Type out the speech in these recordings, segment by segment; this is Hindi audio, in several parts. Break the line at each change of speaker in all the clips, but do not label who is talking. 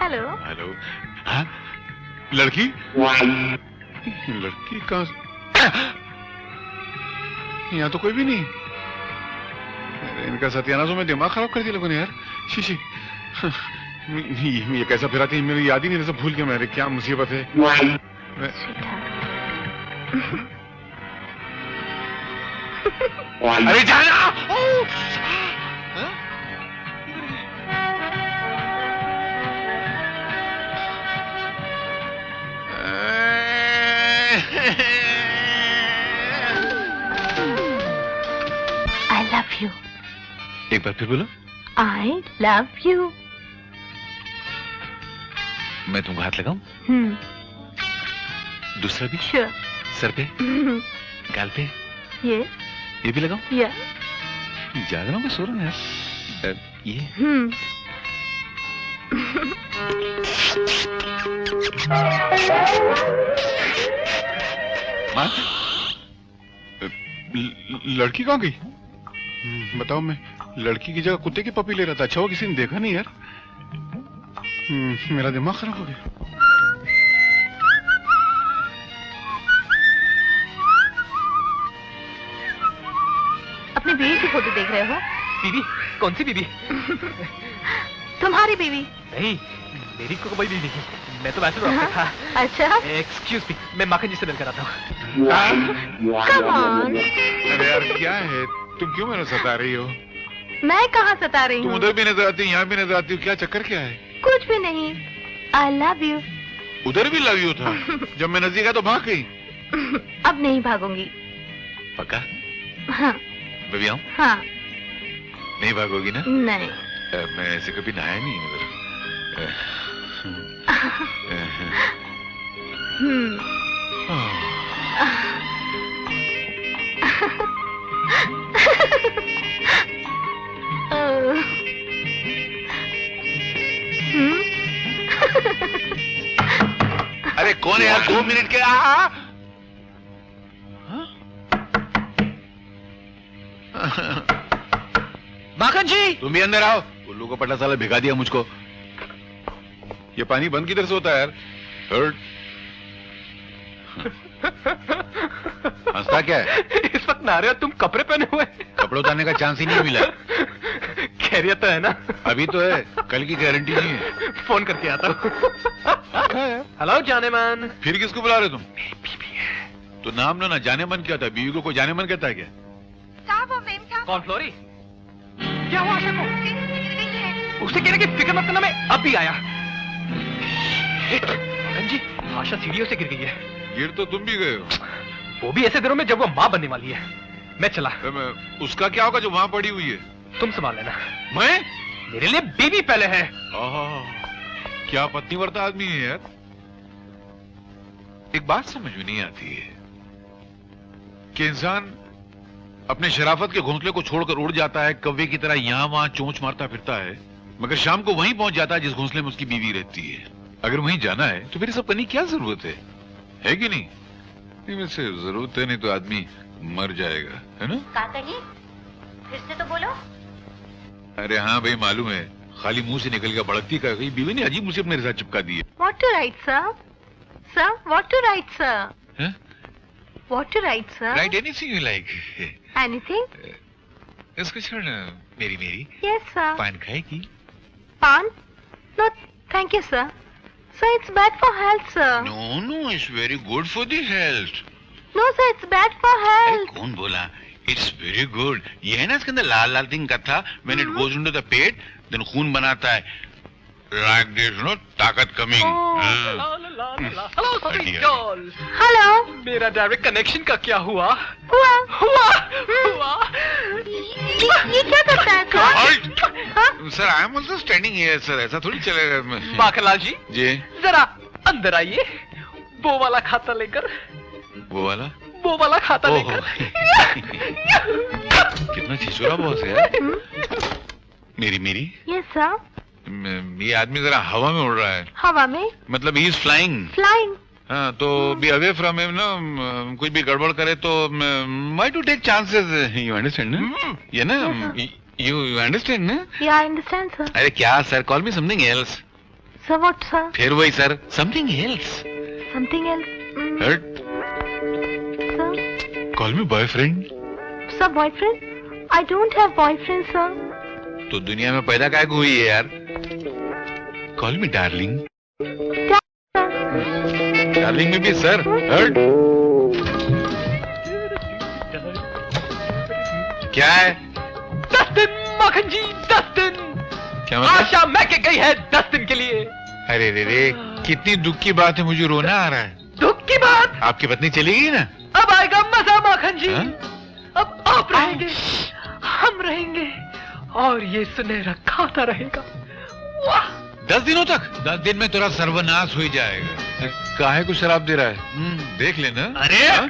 हेलो।
हेलो। हाँ? लड़की? लड़की कहाँ? यहाँ तो कोई भी नहीं। इनका सत्यानाश में दिमाग खराब कर दिया लोगों ने यार। शीशी। ये कैसा फिरा थी, मेरी याद ही नहीं, सब भूल गया मेरे। क्या मुसीबत है। अरे जाना।
I love you.
एक बार फिर बोलो।
I love you.
मैं तुमको हाथ लगाऊं? दूसरा भी?
Sure.
सर पे? गाल पे?
Yes.
ये भी लगाऊं?
Yeah.
जाग रहा हूँ मैं, सो रहा हूँ यार। ये? माँ? लड़की कहाँ गई? बताओ, मैं लड़की की जगह कुत्ते की पपी ले रहा था। अच्छा वो किसी ने देखा नहीं यार। मेरा दिमाग खराब हो गया।
अपनी बीवी की फोटो देख रहे हो?
बीवी? कौन सी बीवी?
तुम्हारी बीवी?
नहीं, मेरी को कोई बीवी नहीं। मैं तो वैसे डॉक्टर था।
अच्छा।
एक्सक्यूज मी, मैं माखन जी से मिलकर आता हूँ।
Come on.
अरे यार क्या है, तुम क्यों मैंने सता रही हो?
मैं कहाँ सता रही हूँ?
तुम उधर भी नजर आती हो, यहाँ भी नजर आती हो। क्या चक्कर क्या है?
कुछ भी नहीं। I love you.
उधर भी लव यू था। जब मैं नजदीक आया तो भाग गई।
अब नहीं भागूंगी।
पक्का?
हाँ।
मैं भी आऊँ?
हाँ।
नहीं भागोगी ना?
नहीं।
मैं ऐसे कभी नहाया नहीं मगर। अरे कौन है यार? 2 मिनट के।
माखन जी,
तुम भी अंदर आओ। उल्लू का पट्टा साला भिगा दिया मुझको। ये पानी बंद किधर से होता है यार? हंसता क्या है?
इस वक्त नहा रहे हो तुम, कपड़े पहने हुए।
कपड़े उतारने का चांस ही नहीं मिला।
खैरियत तो है ना?
अभी तो है, कल की गारंटी नहीं है।
फोन करके आता हूँ। हेलो जाने मन।
फिर किसको बुला रहे तुम? मेरी बीबी है। तो नाम ना जाने मन क्या था? बीवी को कोई जाने मन कहता है क्या?
कौन फ्लोरी? क्या हुआ आशा को? उसे कहने की फिक्र मत करना, मैं अब भी आया। जी, आशा सीढ़ियों से गिर गई है।
गिर तो तुम भी गए हो।
वो भी ऐसे दिनों में जब वो माँ बनने वाली है। मैं चला।
उसका क्या होगा जो वहां पड़ी हुई है?
तुम संभाल लेना।
मैं?
मेरे लिए बीवी पहले है।
क्या पत्नीव्रता आदमी है यार। एक बात समझ में नहीं आती है कि इंसान अपने शराफत के घोंसले को छोड़कर उड़ जाता है, कौवे की तरह यहां वहां चोंच मारता फिरता है, मगर शाम को वहीं पहुंच जाता है जिस घोंसले में उसकी बीवी रहती है। अगर वहीं जाना है तो फिर सब करने की क्या जरूरत है कि नहीं? नहीं वैसे जरूरत है, नहीं तो आदमी मर जाएगा, है ना?
क्या कही? फिर से तो बोलो।
अरे हाँ भाई, मालूम है, खाली मुंह से निकल गया। भड़कती का गई बीवी ने अजीब मुझे मेरे साथ चिपका दी है।
What to write, sir? Sir, what to write, sir?
Huh?
What to write, sir?
Write anything you like.
Anything?
इसको छोड़ ना, मेरी।
Yes, sir.
पान खाएगी?
Pan? No, thank you, sir. Sir, it's bad for health, sir.
No, it's very good for the health.
No, sir, it's bad for health.
कौन बोला? It's very good. ये है ना इसके अंदर लाल थिंग का था। When it goes into the pet, then खून बनाता है। Like this, you know, ताकत कमिंग।
हेलो।
मेरा डायरेक्ट कनेक्शन का क्या हुआ?
हुआ। ये क्या करता है
sir? I am also standing here sir. ऐसा थोड़ी चलेगा।
माखनलाल जी जरा अंदर आइए, वो वाला खाता लेकर।
वो वाला
खाता लेकर।
कितना छिछोरा बॉस है यार। मेरी।
Yes sir.
ये आदमी जरा हवा में उड़ रहा है।
हवा में?
मतलब ही इज फ्लाइंग। हाँ, तो बी अवे फ्रॉम हिम ना। कुछ भी गड़बड़ करे तो my to take chances. You understand ना? ये ना, यू अंडरस्टैंड ना?
या आई अंडरस्टैंड सर।
अरे क्या sir, call me something else.
Sir, what, sir?
फिर वही sir, something else.
Something else?
हट,
Sir?
Call me boyfriend.
Sir, boyfriend? I don't have boyfriend, sir.
तो दुनिया में पैदा काय को हुई है यार? Call me darling. डार्लिंग में भी सर, हट। क्या है?
10 दिन माखन जी, 10 दिन।
क्या मतलब?
आशा मैके गई है 10 दिन के लिए।
अरे रे रे, कितनी दुख की बात है, मुझे रोना आ रहा है।
दुख की बात?
आपकी पत्नी चली गई ना?
अब आएगा मजा माखन जी।
हाँ?
अब आप रहेंगे, हम रहेंगे और ये सुनहरा खाता रहेगा। वाह!
10 दिनों तक? 10 दिन में तेरा सर्वनाश हो ही जाएगा। काहे को शराब दे रहा है? देख लेना।
अरे
हाँ?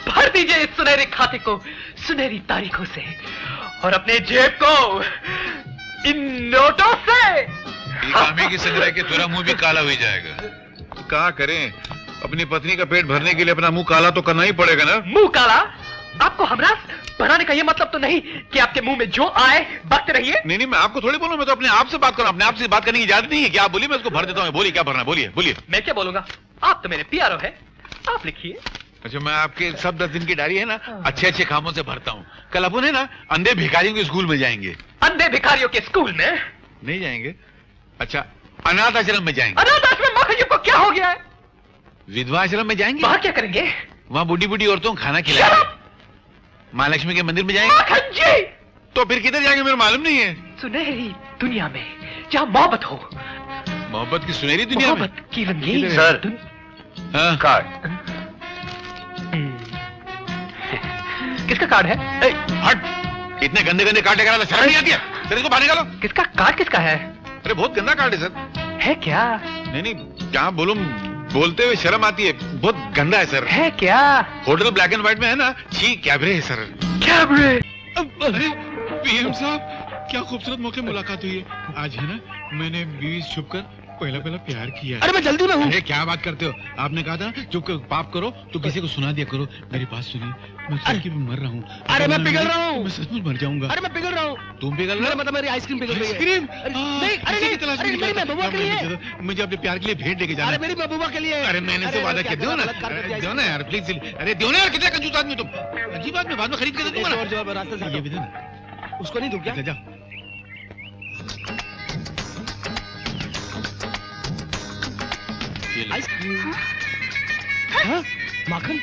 भर दीजिए इस सुनहरे खाते को सुनहरी तारीखों से और अपने जेब को इन नोटों से।
आमे की संग्रह के तेरा मुंह भी काला हो जाएगा। क्या करें, अपनी पत्नी का पेट भरने के लिए अपना मुंह काला तो करना ही पड़ेगा ना।
मुंह काला? आपको हमरास बनाने का ये मतलब तो नहीं कि आपके मुंह में जो आए बकते रहिए।
नहीं नहीं, मैं आपको थोड़ी बोलूं, मैं तो अपने आप से बात करूं। अपने आप से बात करने की इजाजत नहीं है। क्या आप बोलिए, मैं उसको भर देता हूं। बोलिए क्या भरना है, बोलिए बोलिए।
मैं क्या बोलूंगा, आप तो मेरे प्यारो है, आप लिखिए।
अच्छा, मैं आपके सब 10 दिन की डायरी है ना अच्छे अच्छे कामों से भरता हूँ। कल अपन है ना अंधे भिखारियों के स्कूल में जाएंगे।
अंधे भिखारियों के स्कूल में
नहीं जाएंगे? अच्छा, अनाथ आश्रम में जाएंगे।
अनाथ आश्रम माखन जी को क्या हो गया है?
विधवा आश्रम में जाएंगे।
वहां क्या करेंगे?
वहाँ बूढ़ी बूढ़ी औरतों को खाना खिलाएंगे। माँ लक्ष्मी के मंदिर में जाएंगे।
माखन जी,
तो फिर किधर जाएंगे मेरे मालूम नहीं है।
सुनहरी दुनिया में जहाँ मोहब्बत हो,
मोहब्बत की सुनहरी दुनिया में।
मोहब्बत की रंगीन
सर। हाँ?
कार्ड। किसका कार्ड है?
हट, इतने गंदे गंदे कार्ड लेकर शर्म नहीं आती है? सर, इसको बाहर निकालो।
किसका कार्ड किसका है?
अरे बहुत गंदा कार्ड है सर।
है क्या?
नहीं नहीं, क्या बोलूं, बोलते हुए शर्म आती है। बहुत गंदा है सर।
है क्या?
होटल ब्लैक एंड व्हाइट में है ना, छी कैबरे है सर।
कैबरे?
अरे पीएम साहब, क्या खूबसूरत मौके मुलाकात हुई है आज, है ना? मैंने बीवी से छुप कर पहला प्यार किया।
अरे मैं जल्दी में हूँ।
अरे क्या बात करते हो, आपने कहा था चुप कर पाप करो तो किसी को सुना दिया करो। मेरी बात सुनिए, मैं सड़की पे मर रहा हूँ।
अरे मैं पिघल रहा हूँ।
मैं सचमुच मर जाऊंगा।
अरे मैं पिघल रहा हूँ।
तुम पिघल रहे हो?
मतलब मेरी आइसक्रीम पिघल रही है।
आइसक्रीम?
नहीं, अरे नहीं, अरे मेरी महबूबा के लिए।
मुझे अपने प्यार के लिए भेंट लेके जाना।
अरे मेरी महबूबा के लिए।
अरे मैंने तो वादा किया, दो ना, दो ना यार प्लीज। अरे दो ना यार, कितना कंजूस आदमी तुम। अजीब आदमी, बाद में खरीद के दे दूंगा ना।
रास्ते से
ये भी दे ना।
उसको नहीं दूं क्या?
जा।
आइसक्रीम? हाँ? माखन,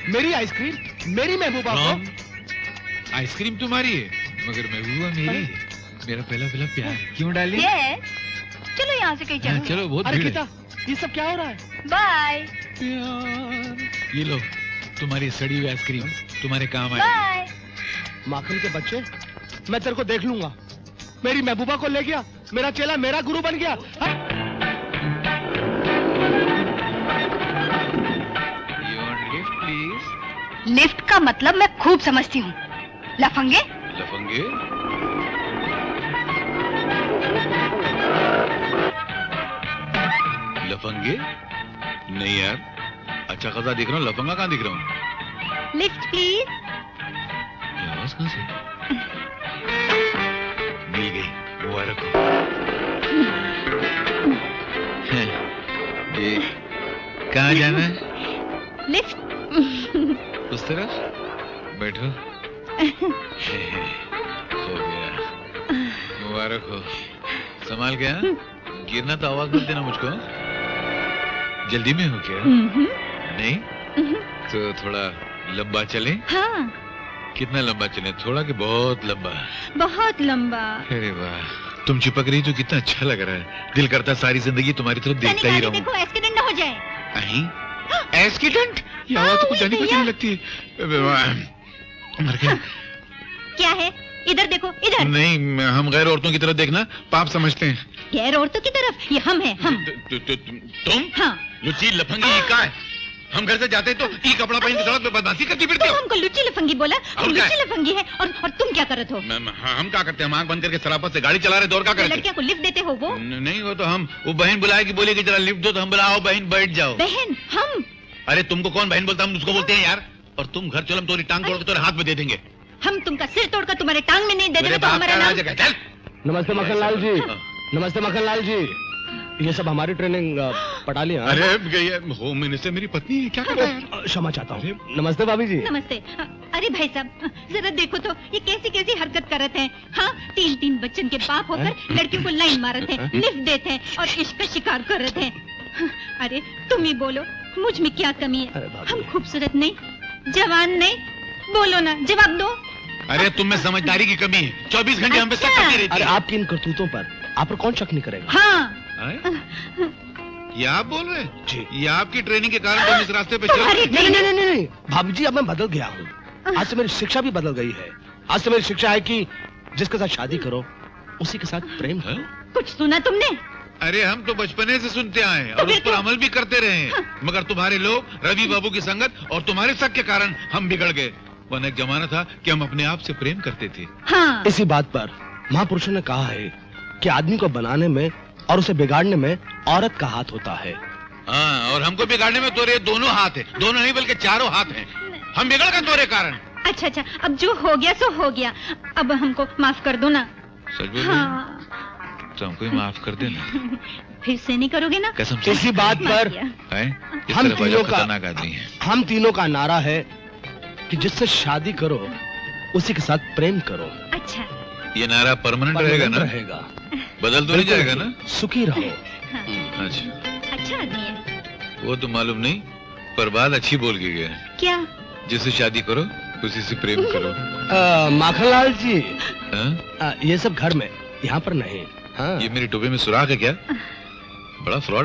मेरी आइसक्रीम, मेरी महबूबा को।
आइसक्रीम तुम्हारी है मगर महबूबा मेरी है। मेरा पहला प्यार। क्यों डाली?
Yes. चलो यहाँ से कहीं चलो।
चलो, बहुत
अरे
भीड़
गीता,
है।
ये सब क्या हो रहा है?
बाय
प्यार। ये लो तुम्हारी सड़ी हुई आइसक्रीम, तुम्हारे काम आए।
बाय।
माखन के बच्चे, मैं तेरे को देख लूंगा। मेरी महबूबा को ले गया, मेरा चेला मेरा गुरु बन गया।
लिफ्ट का मतलब मैं खूब समझती हूँ। लफंगे?
लफंगे? लफंगे? नहीं यार, अच्छा खासा दिख रहा हूँ, लफंगा कहाँ दिख रहा हूँ?
Lift please.
आवाज कहाँ से? मिल गई, मुबारक हो। ये कहाँ जाना है?
लिफ्ट।
उस तरफ बैठो। हो गया, मुबारक हो। संभाल के, हाँ? गिरना तो आवाज मत देना मुझको। जल्दी में हो क्या? नहीं तो थोड़ा लंबा चले?
हाँ।
कितना लंबा चले? थोड़ा कि बहुत लंबा?
बहुत लंबा।
अरे वाह, तुम चिपक रही तो कितना अच्छा लग रहा है। दिल करता सारी जिंदगी तुम्हारी तरफ देखता ही रहूं।
देखो एक्सीडेंट ना हो जाए।
एक्सीडेंट? ये आवाज तो कुछ जानी पहचानी लगती है। मर गया।
क्या है? इधर देखो, इधर।
नहीं, हम गैर औरतों की तरफ देखना पाप समझते हैं।
गैर औरतों की तरफ? ये हम हैं, हम।
तुम?
हाँ।
लुच्ची लफंगी ये क्या है? हम घर से जाते हैं तो ई कपड़ा पहन के सड़क पे बदमाशी करती फिरती हो।
हमको लुच्ची लफंगी बोला?
और क्या
लुच्ची लफंगी है और तुम क्या कर रहे हो?
हम क्या करते हैं? हम आंख बंद करके सरापत से गाड़ी चला रहे, दौड़ क्या करते?
लड़कियों को लिफ्ट देते हो वो?
नहीं, वो तो हम, वो बहन बुलाए कि बोले कि जरा लिफ्ट दो, तो हम बुलाओ बहन बैठ जाओ।
बहन? हम?
अरे तुमको कौन बहन बोलता? हम उसको बोलते हैं यार। और तुम घर चलो, हम तुम्हारी टांग तोड़ के तुम्हारे हाथ में दे देंगे।
हम तुमका सिर तोड़कर तुम्हारे टांग में नहीं दे देंगे तो हमारा नाम।
नमस्ते मक्खन लाल जी।
नमस्ते मक्खनलाल जी, ये सब हमारी ट्रेनिंग पटाली।
अरे ये होम मिनिस्टर मेरी पत्नी है, क्या कर रहा है?
क्षमा चाहता हूँ। नमस्ते भाभी जी।
नमस्ते। अरे भाई साहब, जरा देखो तो ये कैसी कैसी हरकत करते हैं। हाँ, 3 बच्चन के बाप होकर लड़कियों को लाइन मारते हैं, लिफ्ट देते हैं और इश्क का शिकार करते हैं। अरे तुम ही बोलो, मुझ में क्या कमी है? हम खूबसूरत नहीं, जवान नहीं, बोलो ना, जवाब दो।
अरे तुम में समझदारी की कमी है, 24 घंटे हम पे शक करती रहती है।
अरे आपकी इन करतूतों पर आप पर कौन शक नहीं करेगा?
हाँ।
ये आप बोल रहे हैं?
जी।
ये आपकी ट्रेनिंग के कारण तुम इस रास्ते पे चल रहे हैं?
नहीं, भाभी जी अब मैं बदल गया हूँ। आज से मेरी शिक्षा भी बदल गई है। आज से मेरी शिक्षा है कि जिसके साथ शादी करो उसी के साथ प्रेम करो।
कुछ सुना तुमने?
अरे हम तो बचपने से सुनते आए हैं और उस पर अमल भी करते रहे हैं, मगर तुम्हारे लोग, रवि बाबू की संगत और तुम्हारे शक के कारण हम बिगड़ गए। वरना एक जमाना था कि हम अपने आप से प्रेम करते थे।
हाँ।
इसी बात पर महापुरुषों ने कहा है कि आदमी को बनाने में और उसे बिगाड़ने में औरत का हाथ होता है।
हाँ, और हमको बिगाड़ने में तुम्हारे दोनों हाथ हैं, दोनों नहीं बल्कि चारों हाथ हैं। हम बिगड़ गए तुम्हारे कारण।
अच्छा, अब जो हो गया सो हो गया, अब हमको माफ कर दो ना।
सच बोल
हाँ।
तो हमको ही माफ कर देना।
फिर से नहीं करोगे ना?
कसम से।
इसी बात पर हम तीनों का नारा है कि जिससे शादी करो उसी के साथ प्रेम करो।
अच्छा,
ये नारा परमानेंट रहेगा ना?
रहेगा,
बदल तो नहीं जाएगा ना?
सुखी रहो।
हाँ। अच्छा आदमी है
वो तो मालूम नहीं, पर बात अच्छी बोल के गया।
क्या?
जिससे शादी करो उसी से प्रेम करो।
माखनलाल जी,
हाँ?
ये सब घर में, यहाँ पर नहीं। हाँ।
ये मेरी टोपी में सुराख है क्या? बड़ा फ्रॉड